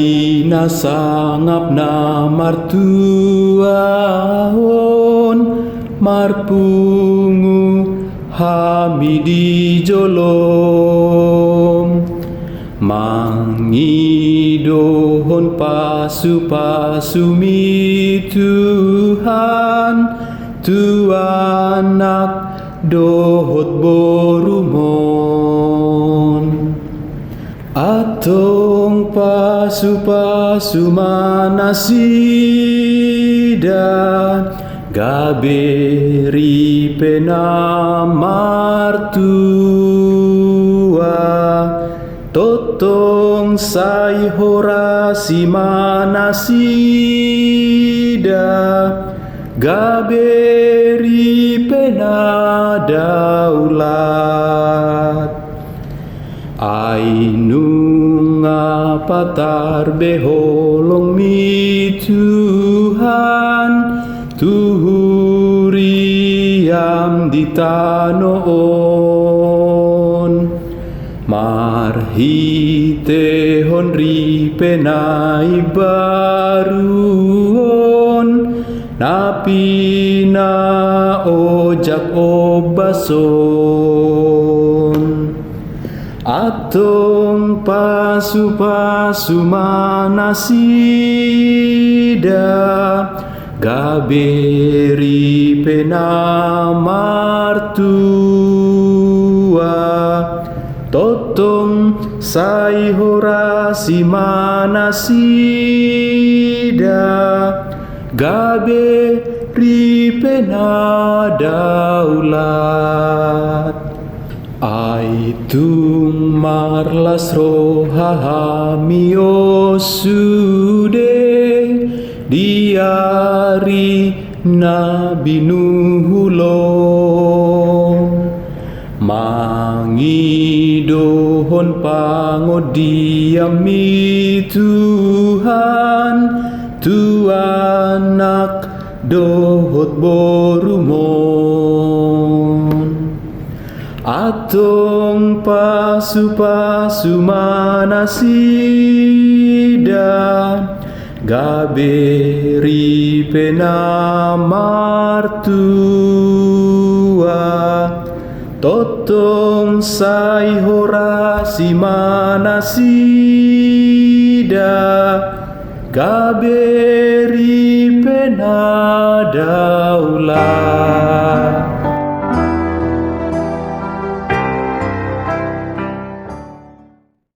Aina sangap na martuahon marpungu hamidi jolom mangidohon pasu-pasumi Tuhan Tuanak dohot borumon atong pasu-pasu manasida gaberi penamartua totong sai horasi manasida gaberi penadaulat ainunga patar beholong mi Tuhan tuhuriam di tanoon marhitehon ripenai baruon napina ojak obason atong pasu-pasu manasida gaberi penamartua totong sai horasi manasida gaberi penadaulat aitung marlas rohahami osude diari nabi nuhulong mangidohon pangodiami Tuhan Tuanak dohot borumon atong pasu-pasu manasida gaberi penamartua totong sai horasi manasida gaberi penadaulat